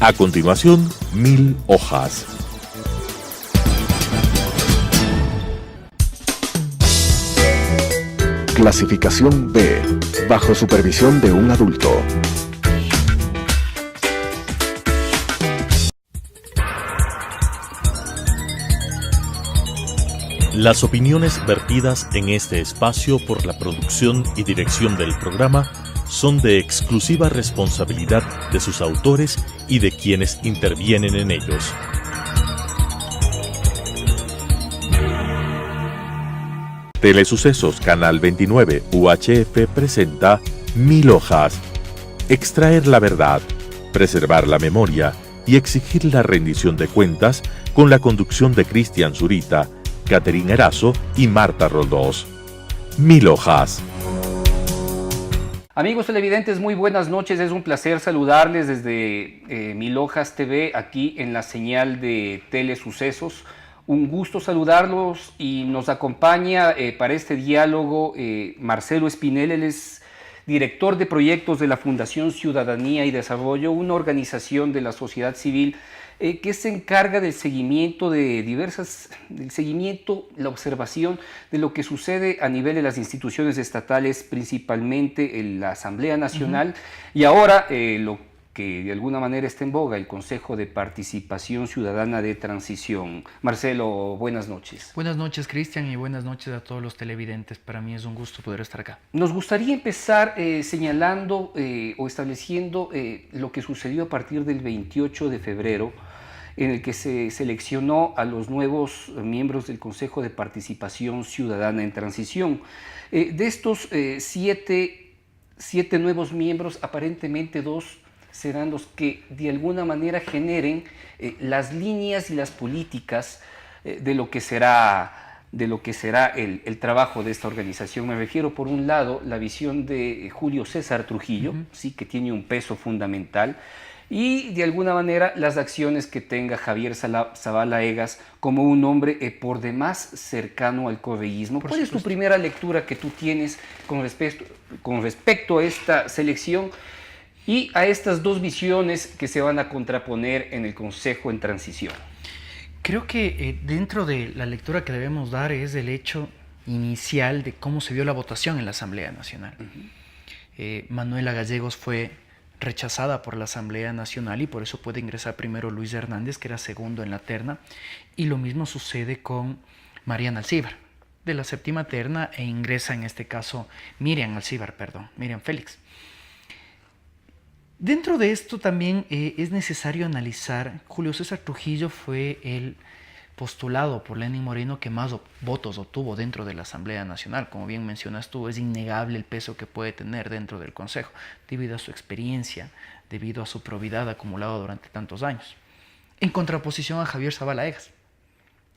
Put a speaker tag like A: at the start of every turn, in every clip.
A: A continuación, 1000 hojas.
B: Clasificación B, bajo supervisión de un adulto.
A: Las opiniones vertidas en este espacio por la producción y dirección del programa son de exclusiva responsabilidad de sus autores y de quienes intervienen en ellos. Telesucesos Canal 29 UHF presenta 1000 hojas. Extraer la verdad, preservar la memoria y exigir la rendición de cuentas con la conducción de Cristian Zurita, Catherine Erazo y Marta Roldós. 1000 hojas.
C: Amigos televidentes, muy buenas noches. Es un placer saludarles desde 1000 hojas TV aquí en la señal de Telesucesos. Un gusto saludarlos y nos acompaña para este diálogo Marcelo Espinel. Él es director de proyectos de la Fundación Ciudadanía y Desarrollo, una organización de la sociedad civil que se encarga del seguimiento la observación de lo que sucede a nivel de las instituciones estatales, principalmente en la Asamblea Nacional, y ahora lo que de alguna manera está en boga, el Consejo de Participación Ciudadana de Transición. Marcelo, buenas noches.
D: Buenas noches, Cristian, y buenas noches a todos los televidentes. Para mí es un gusto poder estar acá.
C: Nos gustaría empezar señalando o estableciendo lo que sucedió a partir del 28 de febrero, en el que se seleccionó a los nuevos miembros del Consejo de Participación Ciudadana en Transición. De estos siete nuevos miembros, aparentemente 2 serán los que de alguna manera generen las líneas y las políticas de lo que será el trabajo de esta organización. Me refiero, por un lado, la visión de Julio César Trujillo, sí, que tiene un peso fundamental, y de alguna manera las acciones que tenga Javier Zavala Egas como un hombre por demás cercano al correísmo. ¿Cuál es tu primera lectura que tú tienes con respecto a esta selección y a estas 2 visiones que se van a contraponer en el Consejo en Transición?
D: Creo que dentro de la lectura que debemos dar es el hecho inicial de cómo se vio la votación en la Asamblea Nacional. Manuela Gallegos fue rechazada por la Asamblea Nacional y por eso puede ingresar primero Luis Hernández, que era segundo en la terna, y lo mismo sucede con Mariana Alcíbar, de la séptima terna, e ingresa en este caso Miriam Félix. Dentro de esto también es necesario analizar, Julio César Trujillo fue el postulado por Lenín Moreno que más votos obtuvo dentro de la Asamblea Nacional. Como bien mencionas tú, es innegable el peso que puede tener dentro del Consejo, debido a su experiencia, debido a su probidad acumulada durante tantos años. En contraposición a Javier Zavala Egas.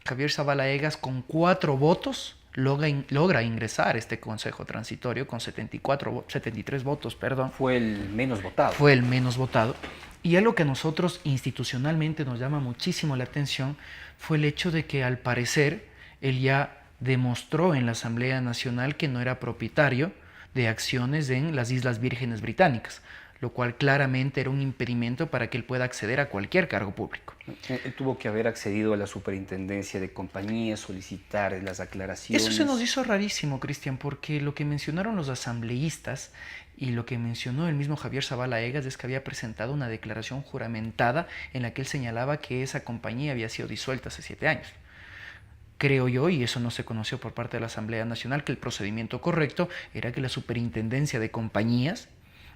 D: Javier Zavala Egas, con 4 votos, logra ingresar a este Consejo Transitorio con 73 votos.
C: Fue el menos votado.
D: Fue el menos votado. Y algo que a nosotros institucionalmente nos llama muchísimo la atención fue el hecho de que, al parecer, él ya demostró en la Asamblea Nacional que no era propietario de acciones en las Islas Vírgenes Británicas, lo cual claramente era un impedimento para que él pueda acceder a cualquier cargo público.
C: Él tuvo que haber accedido a la superintendencia de compañías, solicitar las aclaraciones.
D: Eso se nos hizo rarísimo, Cristian, porque lo que mencionaron los asambleístas y lo que mencionó el mismo Javier Zavala Egas es que había presentado una declaración juramentada en la que él señalaba que esa compañía había sido disuelta hace 7 años. Creo yo, y eso no se conoció por parte de la Asamblea Nacional, que el procedimiento correcto era que la superintendencia de compañías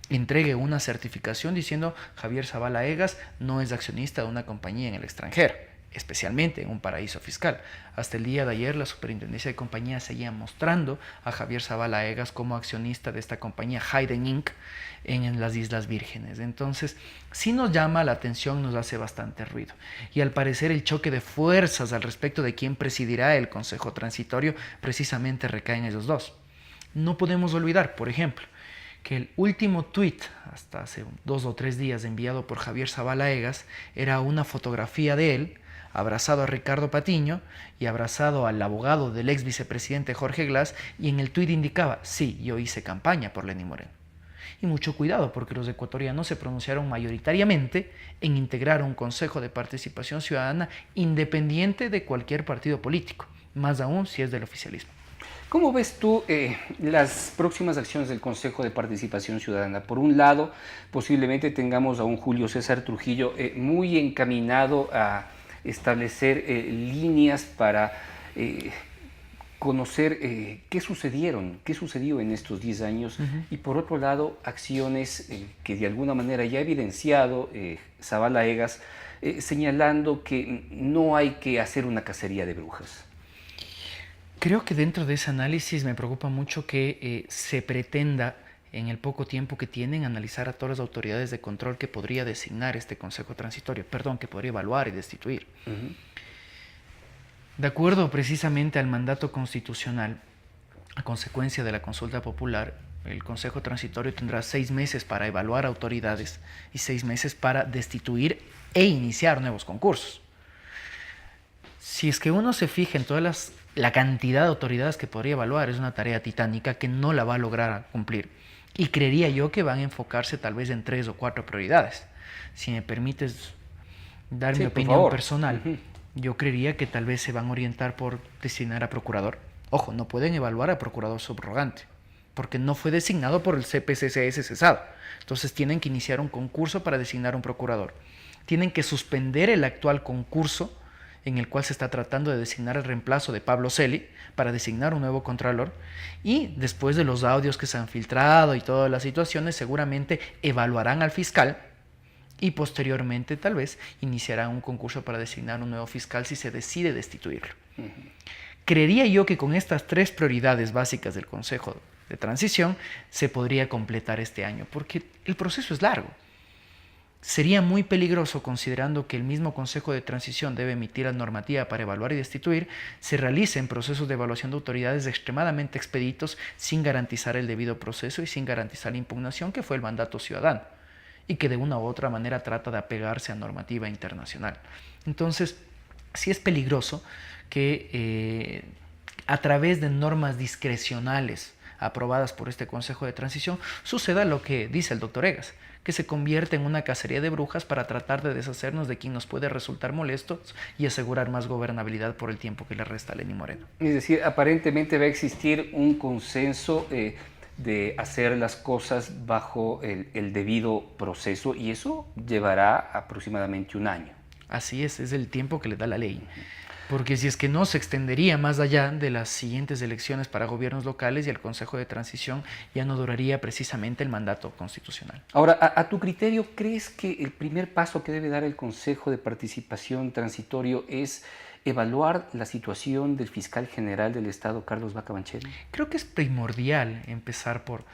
D: entregue una certificación diciendo Javier Zavala Egas no es accionista de una compañía en el extranjero, especialmente en un paraíso fiscal. Hasta el día de ayer la superintendencia de compañías seguía mostrando a Javier Zavala Egas como accionista de esta compañía Hayden Inc. en las Islas Vírgenes. Entonces sí nos llama la atención, nos hace bastante ruido. Y al parecer el choque de fuerzas al respecto de quién presidirá el Consejo Transitorio precisamente recae en esos 2. No podemos olvidar, por ejemplo, que el último tuit, hasta hace 2 o 3 días, enviado por Javier Zavala Egas, era una fotografía de él abrazado a Ricardo Patiño y abrazado al abogado del ex vicepresidente Jorge Glass, y en el tuit indicaba: sí, yo hice campaña por Lenín Moreno. Y mucho cuidado, porque los ecuatorianos se pronunciaron mayoritariamente en integrar un Consejo de Participación Ciudadana independiente de cualquier partido político, más aún si es del oficialismo.
C: ¿Cómo ves tú las próximas acciones del Consejo de Participación Ciudadana? Por un lado, posiblemente tengamos a un Julio César Trujillo muy encaminado a establecer líneas para conocer qué sucedió en estos 10 años, y por otro lado, acciones que de alguna manera ya ha evidenciado Zabala Egas, señalando que no hay que hacer una cacería de brujas.
D: Creo que dentro de ese análisis me preocupa mucho que se pretenda, en el poco tiempo que tienen, analizar a todas las autoridades de control que podría designar este Consejo Transitorio, que podría evaluar y destituir. De acuerdo precisamente al mandato constitucional, a consecuencia de la consulta popular, el Consejo Transitorio tendrá 6 meses para evaluar autoridades y 6 meses para destituir e iniciar nuevos concursos. Si es que uno se fija en la cantidad de autoridades que podría evaluar, es una tarea titánica que no la va a lograr cumplir. Y creería yo que van a enfocarse tal vez en 3 o 4 prioridades. Si me permites dar mi opinión personal, yo creería que tal vez se van a orientar por designar a procurador. Ojo, no pueden evaluar a procurador subrogante, porque no fue designado por el CPCCS cesado. Entonces tienen que iniciar un concurso para designar un procurador. Tienen que suspender el actual concurso en el cual se está tratando de designar el reemplazo de Pablo Celi para designar un nuevo contralor, y después de los audios que se han filtrado y todas las situaciones, seguramente evaluarán al fiscal y posteriormente tal vez iniciarán un concurso para designar un nuevo fiscal si se decide destituirlo. Creería yo que con estas 3 prioridades básicas del Consejo de Transición se podría completar este año, porque el proceso es largo. Sería muy peligroso, considerando que el mismo Consejo de Transición debe emitir la normativa para evaluar y destituir, se realicen procesos de evaluación de autoridades extremadamente expeditos sin garantizar el debido proceso y sin garantizar la impugnación que fue el mandato ciudadano, y que de una u otra manera trata de apegarse a normativa internacional. Entonces, sí es peligroso que a través de normas discrecionales aprobadas por este Consejo de Transición suceda lo que dice el doctor Egas, que se convierte en una cacería de brujas para tratar de deshacernos de quien nos puede resultar molestos y asegurar más gobernabilidad por el tiempo que le resta a Lenín Moreno.
C: Es decir, aparentemente va a existir un consenso de hacer las cosas bajo el debido proceso, y eso llevará aproximadamente un año.
D: Así es el tiempo que le da la ley. Porque si es que no, se extendería más allá de las siguientes elecciones para gobiernos locales, y el Consejo de Transición ya no duraría precisamente el mandato constitucional.
C: Ahora, a tu criterio, ¿crees que el primer paso que debe dar el Consejo de Participación Transitorio es evaluar la situación del fiscal general del Estado, Carlos Vaca Mancheno?
D: Creo que es primordial empezar por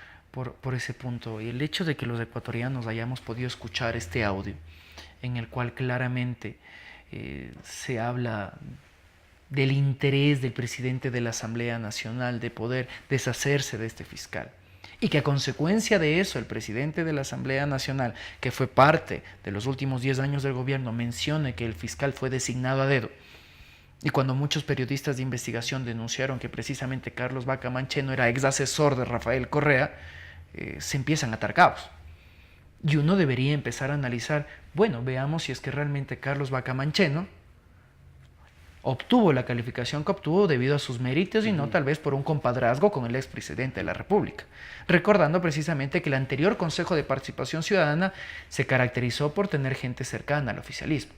D: ese punto, y el hecho de que los ecuatorianos hayamos podido escuchar este audio en el cual claramente se habla del interés del presidente de la Asamblea Nacional de poder deshacerse de este fiscal, y que a consecuencia de eso el presidente de la Asamblea Nacional, que fue parte de los últimos 10 años del gobierno, mencione que el fiscal fue designado a dedo. Y cuando muchos periodistas de investigación denunciaron que precisamente Carlos Vaca Mancheno era ex asesor de Rafael Correa, se empiezan a atar cabos. Y uno debería empezar a analizar, bueno, veamos si es que realmente Carlos Vaca Mancheno obtuvo la calificación que obtuvo debido a sus méritos y no tal vez por un compadrazgo con el expresidente de la República. Recordando precisamente que el anterior Consejo de Participación Ciudadana se caracterizó por tener gente cercana al oficialismo.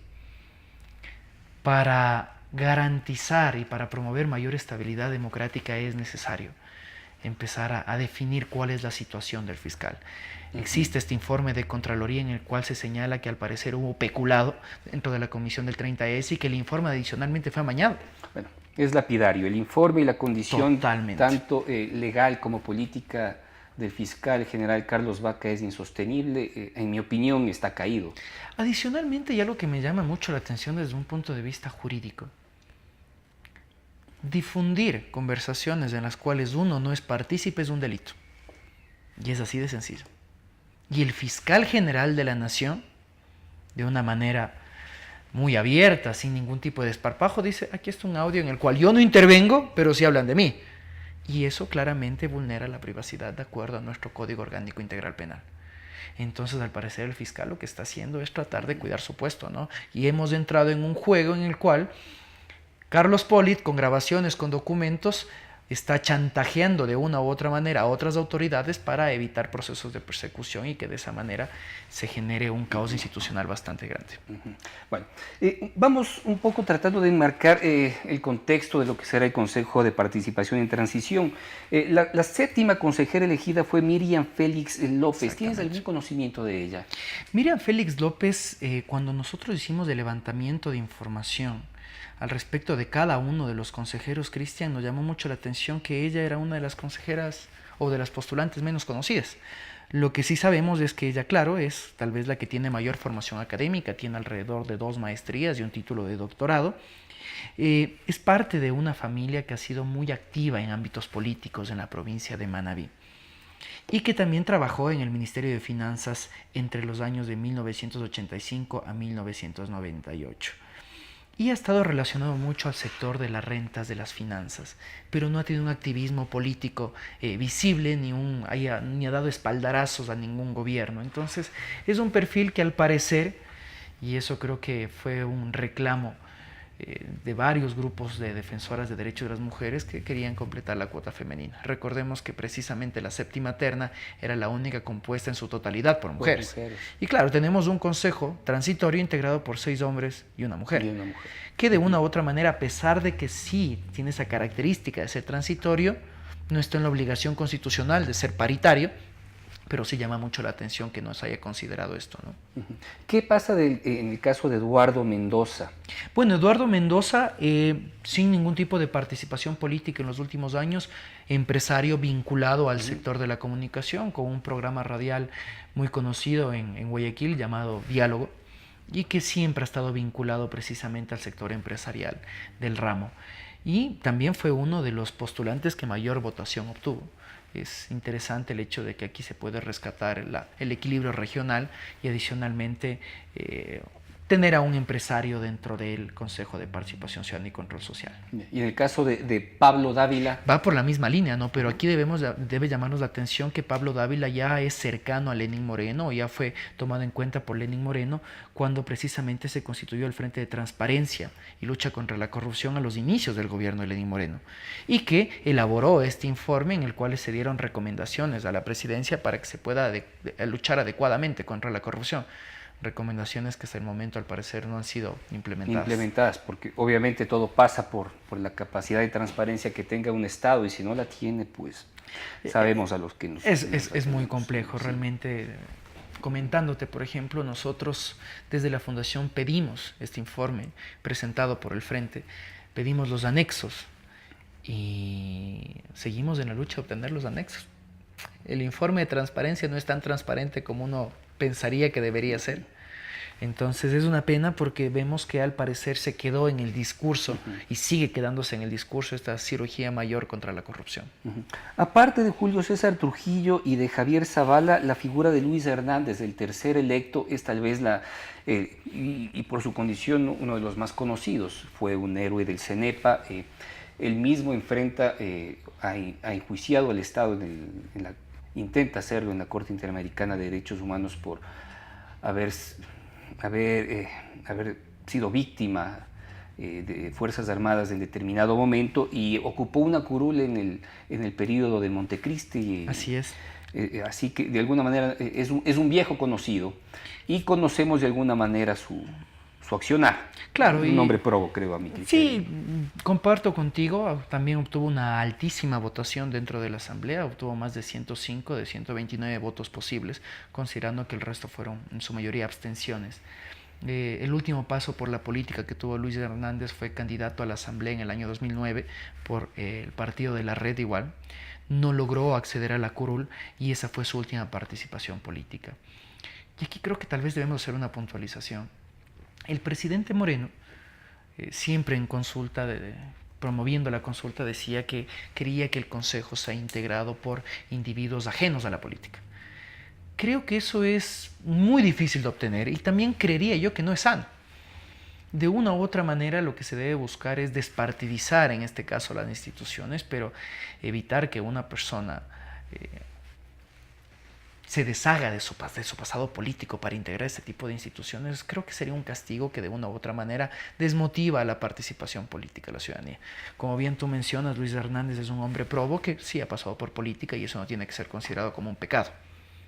D: Para garantizar y para promover mayor estabilidad democrática es necesario empezar a definir cuál es la situación del fiscal. Existe este informe de Contraloría en el cual se señala que al parecer hubo peculado dentro de la comisión del 30S y que el informe adicionalmente fue amañado.
C: Bueno, es lapidario. El informe y la condición
D: Totalmente.
C: tanto legal como política del fiscal general Carlos Vaca es insostenible. En mi opinión, está caído.
D: Adicionalmente, y algo que me llama mucho la atención desde un punto de vista jurídico, difundir conversaciones en las cuales uno no es partícipe es un delito. Y es así de sencillo. Y el fiscal general de la Nación, de una manera muy abierta, sin ningún tipo de desparpajo, dice, aquí está un audio en el cual yo no intervengo, pero sí hablan de mí. Y eso claramente vulnera la privacidad de acuerdo a nuestro Código Orgánico Integral Penal. Entonces, al parecer, el fiscal lo que está haciendo es tratar de cuidar su puesto, ¿no? Y hemos entrado en un juego en el cual Carlos Polit, con grabaciones, con documentos, está chantajeando de una u otra manera a otras autoridades para evitar procesos de persecución y que de esa manera se genere un caos institucional bastante grande.
C: Bueno, vamos un poco tratando de enmarcar el contexto de lo que será el Consejo de Participación en Transición. La séptima consejera elegida fue Miriam Félix López. ¿Tienes algún conocimiento de ella?
D: Miriam Félix López, cuando nosotros hicimos el levantamiento de información al respecto de cada uno de los consejeros, Cristian, nos llamó mucho la atención que ella era una de las consejeras o de las postulantes menos conocidas. Lo que sí sabemos es que ella, claro, es tal vez la que tiene mayor formación académica, tiene alrededor de 2 maestrías y un título de doctorado. Es parte de una familia que ha sido muy activa en ámbitos políticos en la provincia de Manabí y que también trabajó en el Ministerio de Finanzas entre los años de 1985 a 1998. Y ha estado relacionado mucho al sector de las rentas, de las finanzas, pero no ha tenido un activismo político visible, ni ha dado espaldarazos a ningún gobierno. Entonces, es un perfil que al parecer, y eso creo que fue un reclamo de varios grupos de defensoras de derechos de las mujeres que querían completar la cuota femenina. Recordemos que precisamente la séptima terna era la única compuesta en su totalidad por mujeres. Y claro, tenemos un consejo transitorio integrado por 6 hombres y una mujer. Que de una u otra manera, a pesar de que sí tiene esa característica de ser transitorio, no está en la obligación constitucional de ser paritario, pero sí llama mucho la atención que no se haya considerado esto, ¿no?
C: ¿Qué pasa en el caso de Eduardo Mendoza?
D: Bueno, Eduardo Mendoza, sin ningún tipo de participación política en los últimos años, empresario vinculado al sector de la comunicación, con un programa radial muy conocido en Guayaquil llamado Diálogo, y que siempre ha estado vinculado precisamente al sector empresarial del ramo. Y también fue uno de los postulantes que mayor votación obtuvo. Es interesante el hecho de que aquí se puede rescatar el equilibrio regional y adicionalmente tener a un empresario dentro del Consejo de Participación Ciudadana y Control Social.
C: Y en el caso de Pablo Dávila...
D: Va por la misma línea, ¿no? Pero aquí debe llamarnos la atención que Pablo Dávila ya es cercano a Lenín Moreno, ya fue tomado en cuenta por Lenín Moreno cuando precisamente se constituyó el Frente de Transparencia y Lucha contra la Corrupción a los inicios del gobierno de Lenín Moreno, y que elaboró este informe en el cual se dieron recomendaciones a la presidencia para que se pueda luchar adecuadamente contra la corrupción. Recomendaciones que hasta el momento al parecer no han sido implementadas.
C: Porque obviamente todo pasa por la capacidad de transparencia que tenga un Estado, y si no la tiene, pues sabemos a los que nos...
D: Es muy complejo, sí. Realmente. Comentándote, por ejemplo, nosotros desde la Fundación pedimos este informe presentado por el Frente, pedimos los anexos y seguimos en la lucha de obtener los anexos. El informe de transparencia no es tan transparente como uno pensaría que debería ser. Entonces es una pena porque vemos que al parecer se quedó en el discurso y sigue quedándose en el discurso esta cirugía mayor contra la corrupción.
C: Aparte de Julio César Trujillo y de Javier Zavala, la figura de Luis Hernández, el tercer electo, es tal vez y por su condición uno de los más conocidos. Fue un héroe del CENEPA. Él mismo enfrenta, ha enjuiciado al Estado, intenta hacerlo en la Corte Interamericana de Derechos Humanos por haber sido víctima de Fuerzas Armadas en determinado momento, y ocupó una curul en el periodo de Montecristi.
D: Así es.
C: Así que de alguna manera es un viejo conocido y conocemos de alguna manera su accionar.
D: Claro,
C: un hombre probo, creo, a mi criterio.
D: Sí, comparto contigo. También obtuvo una altísima votación dentro de la Asamblea, obtuvo más de 105 de 129 votos posibles, considerando que el resto fueron en su mayoría abstenciones. El último paso por la política que tuvo Luis Hernández fue candidato a la Asamblea en el año 2009 por el partido de la Red igual. No logró acceder a la curul y esa fue su última participación política. Y aquí creo que tal vez debemos hacer una puntualización. El presidente Moreno, siempre en consulta, promoviendo la consulta, decía que quería que el Consejo sea integrado por individuos ajenos a la política. Creo que eso es muy difícil de obtener y también creería yo que no es sano. De una u otra manera lo que se debe buscar es despartidizar en este caso las instituciones, pero evitar que una persona se deshaga de su pasado político para integrar este tipo de instituciones. Creo que sería un castigo que de una u otra manera desmotiva la participación política de la ciudadanía. Como bien tú mencionas, Luis Hernández es un hombre probo que sí ha pasado por política y eso no tiene que ser considerado como un pecado,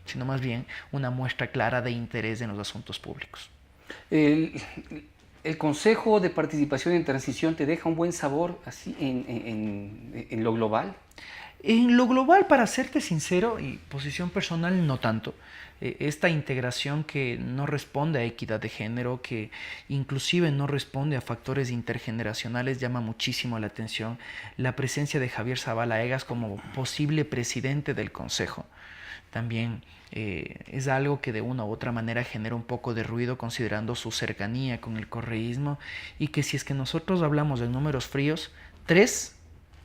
D: sino más bien una muestra clara de interés en los asuntos públicos.
C: El Consejo de Participación en Transición te deja un buen sabor así en lo global.
D: En lo global, para serte sincero, y posición personal, no tanto. Esta integración que no responde a equidad de género, que inclusive no responde a factores intergeneracionales, llama muchísimo la atención. La presencia de Javier Zabala Egas como posible presidente del Consejo también es algo que de una u otra manera genera un poco de ruido considerando su cercanía con el correísmo, y que si es que nosotros hablamos de números fríos, 3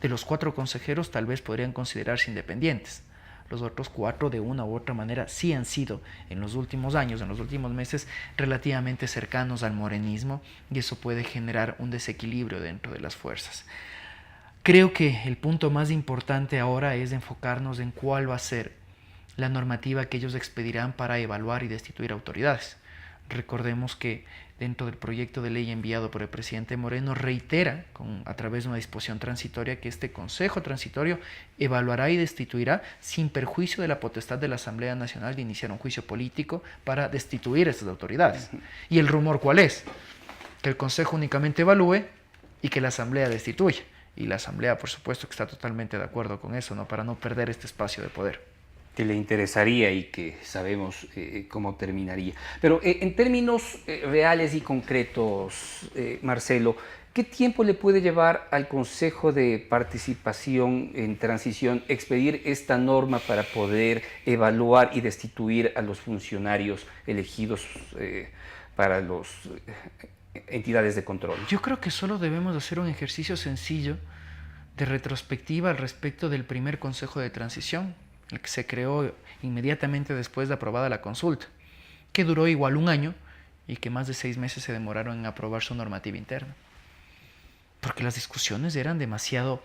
D: de los 4 consejeros tal vez podrían considerarse independientes. Los otros 4 de una u otra manera sí han sido en los últimos años, en los últimos meses, relativamente cercanos al morenismo, y eso puede generar un desequilibrio dentro de las fuerzas. Creo que el punto más importante ahora es enfocarnos en cuál va a ser la normativa que ellos expedirán para evaluar y destituir autoridades. Recordemos que dentro del proyecto de ley enviado por el presidente Moreno reitera a través de una disposición transitoria que este Consejo Transitorio evaluará y destituirá sin perjuicio de la potestad de la Asamblea Nacional de iniciar un juicio político para destituir a estas autoridades. ¿Y el rumor cuál es? Que el Consejo únicamente evalúe y que la Asamblea destituya. Y la Asamblea, por supuesto, que está totalmente de acuerdo con eso, ¿no? Para no perder este espacio de poder.
C: Que le interesaría y que sabemos cómo terminaría. Pero en términos reales y concretos, Marcelo, ¿qué tiempo le puede llevar al Consejo de Participación en Transición expedir esta norma para poder evaluar y destituir a los funcionarios elegidos para las entidades de control?
D: Yo creo que solo debemos hacer un ejercicio sencillo de retrospectiva al respecto del primer Consejo de Transición, el que se creó inmediatamente después de aprobada la consulta, que duró igual un año y que más de 6 meses se demoraron en aprobar su normativa interna. Porque las discusiones eran demasiado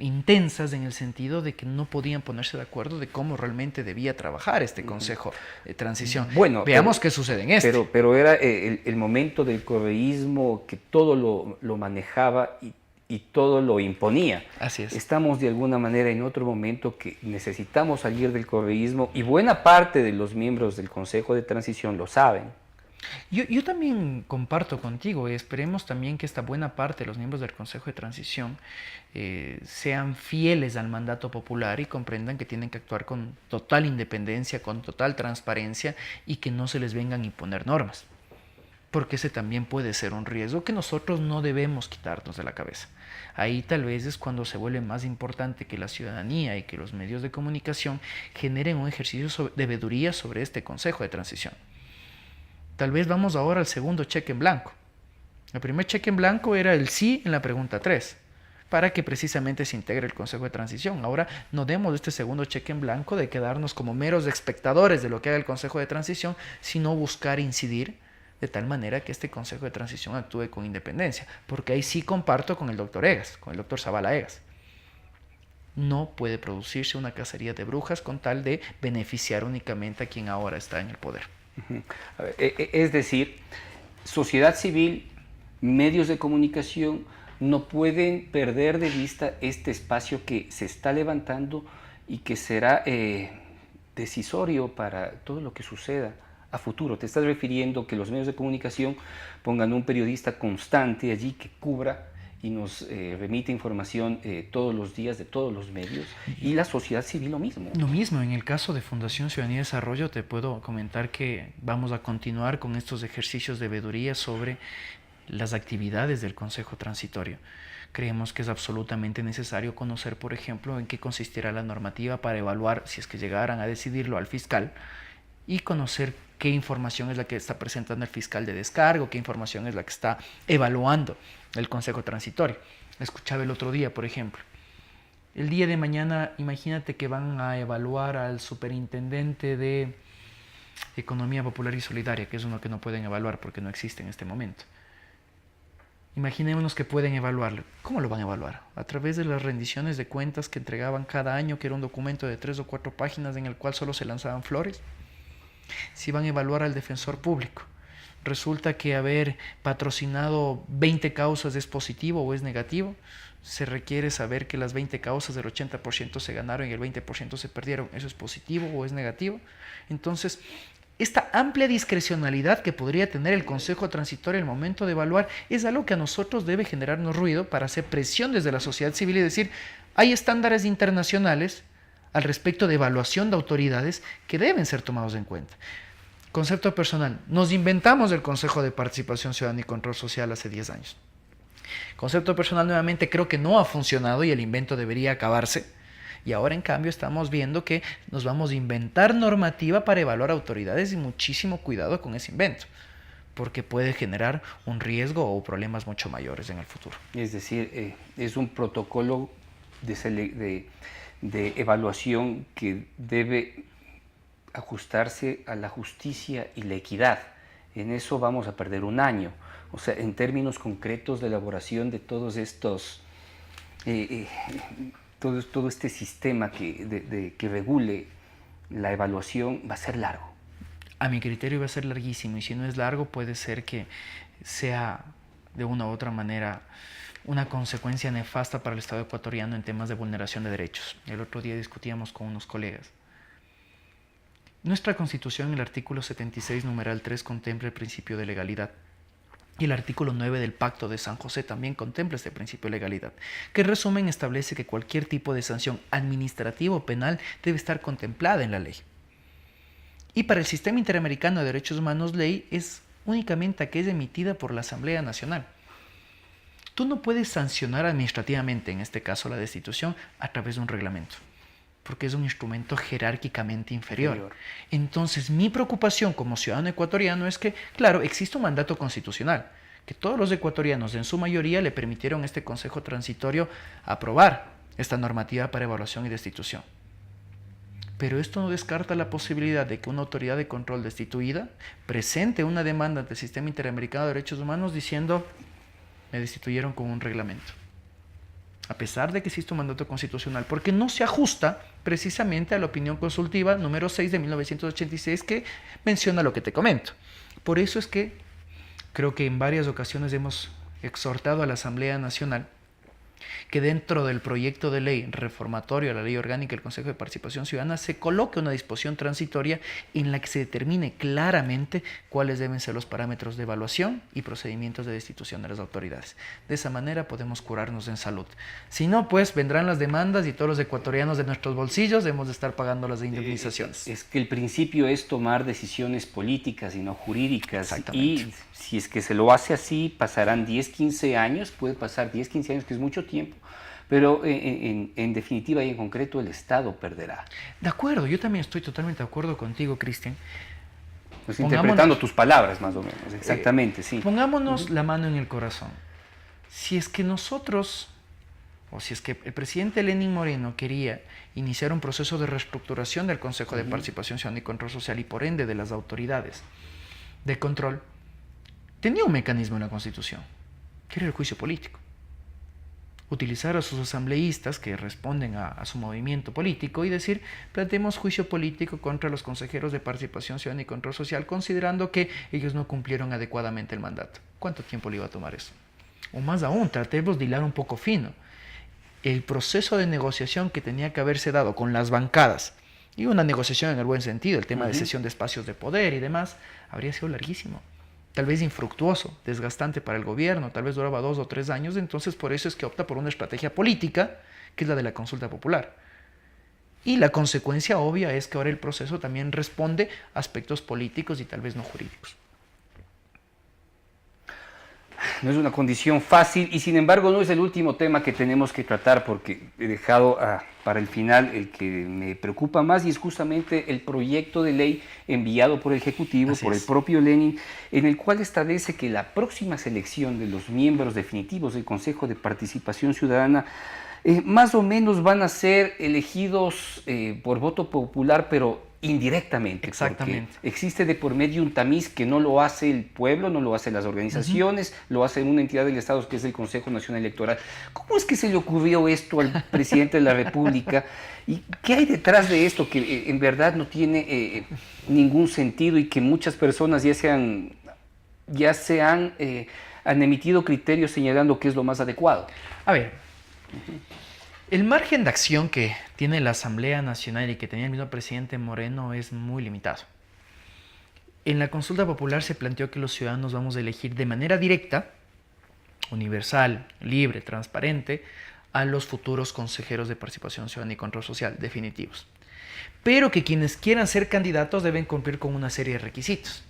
D: intensas, en el sentido de que no podían ponerse de acuerdo de cómo realmente debía trabajar este Consejo de Transición.
C: Bueno,
D: veamos qué sucede en este.
C: Pero era el momento del correísmo que todo lo manejaba y todo lo imponía.
D: Así es.
C: Estamos de alguna manera en otro momento que necesitamos salir del correísmo, y buena parte de los miembros del Consejo de Transición lo saben.
D: Yo también comparto contigo, y esperemos también que esta buena parte de los miembros del Consejo de Transición sean fieles al mandato popular y comprendan que tienen que actuar con total independencia, con total transparencia, y que no se les vengan a imponer normas. Porque ese también puede ser un riesgo que nosotros no debemos quitarnos de la cabeza. Ahí tal vez es cuando se vuelve más importante que la ciudadanía y que los medios de comunicación generen un ejercicio de veeduría sobre este Consejo de Transición. Tal vez vamos ahora al segundo cheque en blanco. El primer cheque en blanco era el sí en la pregunta 3, para que precisamente se integre el Consejo de Transición. Ahora no demos este segundo cheque en blanco de quedarnos como meros espectadores de lo que haga el Consejo de Transición, sino buscar incidir de tal manera que este Consejo de Transición actúe con independencia, porque ahí sí comparto con el doctor Egas, con el doctor Zabala Egas. No puede producirse una cacería de brujas con tal de beneficiar únicamente a quien ahora está en el poder.
C: A ver, es decir, sociedad civil, medios de comunicación no pueden perder de vista este espacio que se está levantando y que será decisorio para todo lo que suceda a futuro. Te estás refiriendo que los medios de comunicación pongan un periodista constante allí que cubra y nos remite información todos los días de todos los medios, y la sociedad civil lo mismo.
D: Lo mismo, en el caso de Fundación Ciudadanía y Desarrollo te puedo comentar que vamos a continuar con estos ejercicios de veeduría sobre las actividades del Consejo Transitorio. Creemos que es absolutamente necesario conocer, por ejemplo, en qué consistirá la normativa para evaluar, si es que llegaran a decidirlo, al fiscal, y conocer qué información es la que está presentando el fiscal de descargo, qué información es la que está evaluando el Consejo Transitorio. Escuchaba el otro día, por ejemplo, el día de mañana, imagínate que van a evaluar al superintendente de economía popular y solidaria, que es uno que no pueden evaluar porque no existe en este momento. Imaginémonos que pueden evaluarlo. ¿Cómo lo van a evaluar? A través de las rendiciones de cuentas que entregaban cada año, que era un documento de 3 o 4 páginas en el cual solo se lanzaban flores. Si van a evaluar al defensor público, resulta que haber patrocinado 20 causas es positivo o es negativo. Se requiere saber que las 20 causas del 80% se ganaron y el 20% se perdieron. ¿Eso es positivo o es negativo? Entonces, esta amplia discrecionalidad que podría tener el Consejo Transitorio al momento de evaluar es algo que a nosotros debe generarnos ruido para hacer presión desde la sociedad civil y decir, hay estándares internacionales al respecto de evaluación de autoridades que deben ser tomados en cuenta. Concepto personal, nos inventamos el Consejo de Participación Ciudadana y Control Social hace 10 años. Concepto personal, nuevamente, creo que no ha funcionado y el invento debería acabarse. Y ahora, en cambio, estamos viendo que nos vamos a inventar normativa para evaluar autoridades y muchísimo cuidado con ese invento, porque puede generar un riesgo o problemas mucho mayores en el futuro.
C: Es decir, es un protocolo de evaluación que debe ajustarse a la justicia y la equidad. En eso vamos a perder un año. O sea, en términos concretos de elaboración de todos estos, todo este sistema que regule la evaluación va a ser largo.
D: A mi criterio va a ser larguísimo, y si no es largo puede ser que sea de una u otra manera una consecuencia nefasta para el Estado ecuatoriano en temas de vulneración de derechos. El otro día discutíamos con unos colegas. Nuestra Constitución, en el artículo 76, numeral 3, contempla el principio de legalidad. Y el artículo 9 del Pacto de San José también contempla este principio de legalidad, que en resumen establece que cualquier tipo de sanción administrativa o penal debe estar contemplada en la ley. Y para el Sistema Interamericano de Derechos Humanos, ley es únicamente aquella emitida por la Asamblea Nacional. Tú no puedes sancionar administrativamente, en este caso la destitución, a través de un reglamento, porque es un instrumento jerárquicamente inferior. Entonces, mi preocupación como ciudadano ecuatoriano es que, claro, existe un mandato constitucional, que todos los ecuatorianos en su mayoría le permitieron a este Consejo Transitorio aprobar esta normativa para evaluación y destitución. Pero esto no descarta la posibilidad de que una autoridad de control destituida presente una demanda ante el Sistema Interamericano de Derechos Humanos diciendo, me destituyeron con un reglamento, a pesar de que existe un mandato constitucional, porque no se ajusta precisamente a la opinión consultiva número 6 de 1986 que menciona lo que te comento. Por eso es que creo que en varias ocasiones hemos exhortado a la Asamblea Nacional que dentro del proyecto de ley reformatorio a la Ley Orgánica del Consejo de Participación Ciudadana se coloque una disposición transitoria en la que se determine claramente cuáles deben ser los parámetros de evaluación y procedimientos de destitución de las autoridades. De esa manera podemos curarnos en salud. Si no, pues vendrán las demandas y todos los ecuatorianos de nuestros bolsillos debemos de estar pagando las indemnizaciones.
C: Es que el principio es tomar decisiones políticas y no jurídicas.
D: Exactamente.
C: Y si es que se lo hace así, pasarán 10, 15 años, puede pasar 10, 15 años, que es mucho tiempo. Pero en definitiva y en concreto el Estado perderá.
D: De acuerdo, yo también estoy totalmente de acuerdo contigo, Cristian.
C: Pues interpretando tus palabras más o menos, exactamente, sí.
D: Pongámonos la mano en el corazón. Si es que nosotros, o si es que el presidente Lenín Moreno quería iniciar un proceso de reestructuración del Consejo de Participación Ciudadana y Control Social y por ende de las autoridades de control, tenía un mecanismo en la Constitución, que era el juicio político. Utilizar a sus asambleístas que responden a su movimiento político y decir, planteemos juicio político contra los consejeros de Participación Ciudadana y Control Social, considerando que ellos no cumplieron adecuadamente el mandato. ¿Cuánto tiempo le iba a tomar eso? O más aún, tratemos de hilar un poco fino. El proceso de negociación que tenía que haberse dado con las bancadas, y una negociación en el buen sentido, el tema de cesión de espacios de poder y demás, habría sido larguísimo. Tal vez infructuoso, desgastante para el gobierno, tal vez duraba 2 o 3 años, entonces por eso es que opta por una estrategia política, que es la de la consulta popular. Y la consecuencia obvia es que ahora el proceso también responde a aspectos políticos y tal vez no jurídicos.
C: No es una condición fácil y sin embargo no es el último tema que tenemos que tratar, porque he dejado para el final el que me preocupa más, y es justamente el proyecto de ley enviado por el Ejecutivo, por el propio Lenin, en el cual establece que la próxima selección de los miembros definitivos del Consejo de Participación Ciudadana más o menos van a ser elegidos por voto popular, pero indirectamente.
D: Exactamente.
C: Porque existe de por medio un tamiz que no lo hace el pueblo, no lo hacen las organizaciones, lo hace una entidad del Estado que es el Consejo Nacional Electoral. ¿Cómo es que se le ocurrió esto al presidente de la República? ¿Y qué hay detrás de esto que en verdad no tiene ningún sentido y que muchas personas han emitido criterios señalando que es lo más adecuado?
D: A ver, el margen de acción que tiene la Asamblea Nacional y que tenía el mismo presidente Moreno es muy limitado. En la consulta popular se planteó que los ciudadanos vamos a elegir de manera directa, universal, libre, transparente, a los futuros consejeros de participación ciudadana y control social definitivos. Pero que quienes quieran ser candidatos deben cumplir con una serie de requisitos.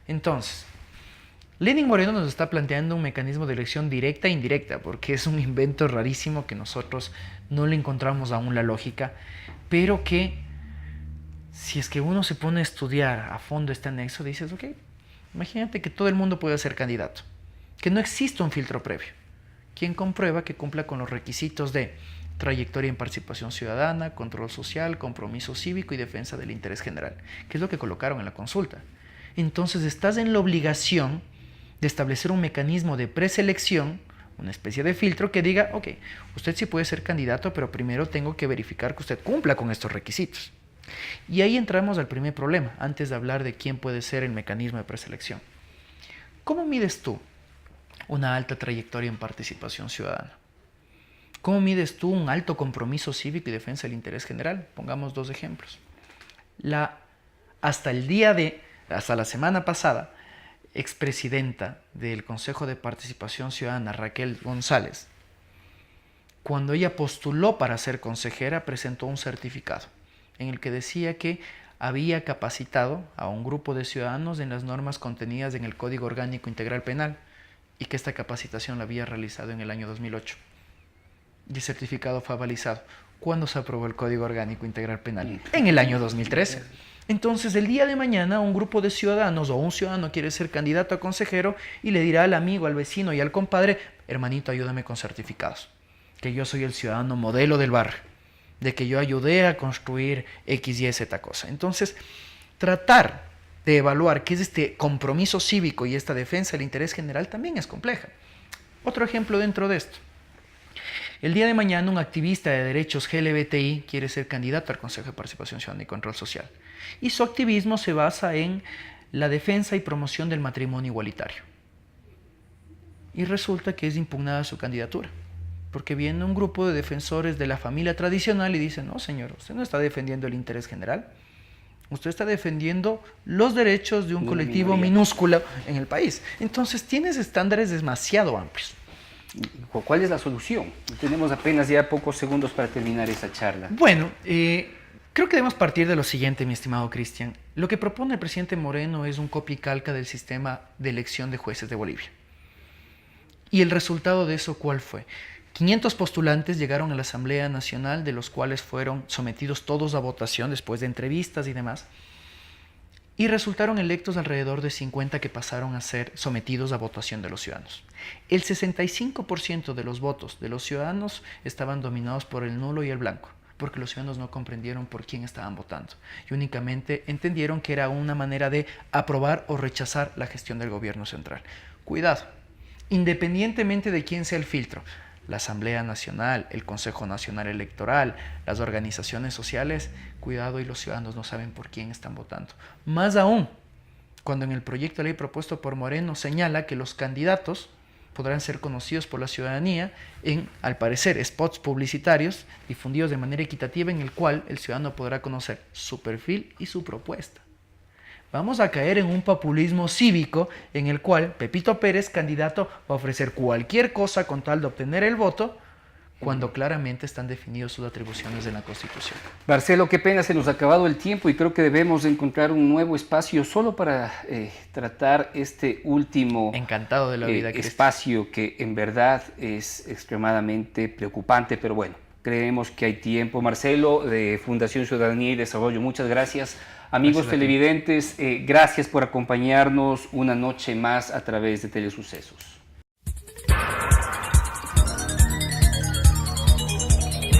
D: Entonces, Lenin Moreno nos está planteando un mecanismo de elección directa e indirecta, porque es un invento rarísimo que nosotros no le encontramos aún la lógica, pero que si es que uno se pone a estudiar a fondo este anexo, dices, ok, imagínate que todo el mundo puede ser candidato, que no existe un filtro previo. ¿Quién comprueba que cumpla con los requisitos de trayectoria en participación ciudadana, control social, compromiso cívico y defensa del interés general? Que es lo que colocaron en la consulta. Entonces estás en la obligación de establecer un mecanismo de preselección, una especie de filtro que diga, ok, usted sí puede ser candidato, pero primero tengo que verificar que usted cumpla con estos requisitos. Y ahí entramos al primer problema, antes de hablar de quién puede ser el mecanismo de preselección. ¿Cómo mides tú una alta trayectoria en participación ciudadana? ¿Cómo mides tú un alto compromiso cívico y defensa del interés general? Pongamos dos ejemplos. Hasta la semana pasada, expresidenta del Consejo de Participación Ciudadana, Raquel González, cuando ella postuló para ser consejera, presentó un certificado en el que decía que había capacitado a un grupo de ciudadanos en las normas contenidas en el Código Orgánico Integral Penal y que esta capacitación la había realizado en el año 2008. Y el certificado fue avalizado. ¿Cuándo se aprobó el Código Orgánico Integral Penal? En el año 2013. Entonces, el día de mañana, un grupo de ciudadanos o un ciudadano quiere ser candidato a consejero y le dirá al amigo, al vecino y al compadre, hermanito, ayúdame con certificados, que yo soy el ciudadano modelo del barrio, de que yo ayudé a construir X, Y, Z cosa. Entonces, tratar de evaluar qué es este compromiso cívico y esta defensa del interés general también es compleja. Otro ejemplo dentro de esto. El día de mañana un activista de derechos LGBTI quiere ser candidato al Consejo de Participación Ciudadana y Control Social. Y su activismo se basa en la defensa y promoción del matrimonio igualitario. Y resulta que es impugnada su candidatura, porque viene un grupo de defensores de la familia tradicional y dicen, no señor, usted no está defendiendo el interés general, usted está defendiendo los derechos de un colectivo minúsculo en el país. Entonces tienes estándares demasiado amplios.
C: ¿Cuál es la solución? Tenemos apenas ya pocos segundos para terminar esa charla.
D: Bueno, creo que debemos partir de lo siguiente, mi estimado Cristian. Lo que propone el presidente Moreno es un copia y calca del sistema de elección de jueces de Bolivia. ¿Y el resultado de eso cuál fue? 500 postulantes llegaron a la Asamblea Nacional, de los cuales fueron sometidos todos a votación después de entrevistas y demás. Y resultaron electos alrededor de 50 que pasaron a ser sometidos a votación de los ciudadanos. El 65% de los votos de los ciudadanos estaban dominados por el nulo y el blanco, porque los ciudadanos no comprendieron por quién estaban votando y únicamente entendieron que era una manera de aprobar o rechazar la gestión del gobierno central. Cuidado, independientemente de quién sea el filtro, la Asamblea Nacional, el Consejo Nacional Electoral, las organizaciones sociales, cuidado y los ciudadanos no saben por quién están votando. Más aún, cuando en el proyecto de ley propuesto por Moreno señala que los candidatos podrán ser conocidos por la ciudadanía en, al parecer, spots publicitarios difundidos de manera equitativa en el cual el ciudadano podrá conocer su perfil y su propuesta. Vamos a caer en un populismo cívico en el cual Pepito Pérez, candidato, va a ofrecer cualquier cosa con tal de obtener el voto, cuando claramente están definidos sus atribuciones en la Constitución.
C: Marcelo, qué pena, se nos ha acabado el tiempo y creo que debemos encontrar un nuevo espacio solo para tratar este último
D: Encantado de la vida,
C: espacio que en verdad es extremadamente preocupante, pero bueno, creemos que hay tiempo. Marcelo, de Fundación Ciudadanía y Desarrollo, muchas gracias. Amigos televidentes, gracias por acompañarnos una noche más a través de Telesucesos.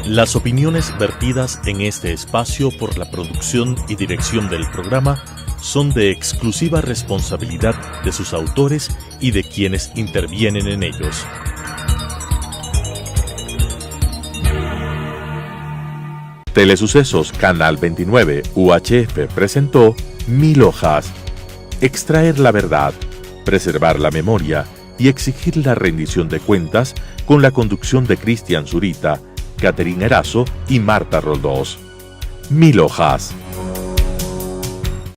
A: Las opiniones vertidas en este espacio por la producción y dirección del programa son de exclusiva responsabilidad de sus autores y de quienes intervienen en ellos. Telesucesos Canal 29 UHF presentó 1000 hojas. Extraer la verdad, preservar la memoria y exigir la rendición de cuentas, con la conducción de Cristian Zurita, Catherine Erazo y Marta Roldós. 1000 hojas.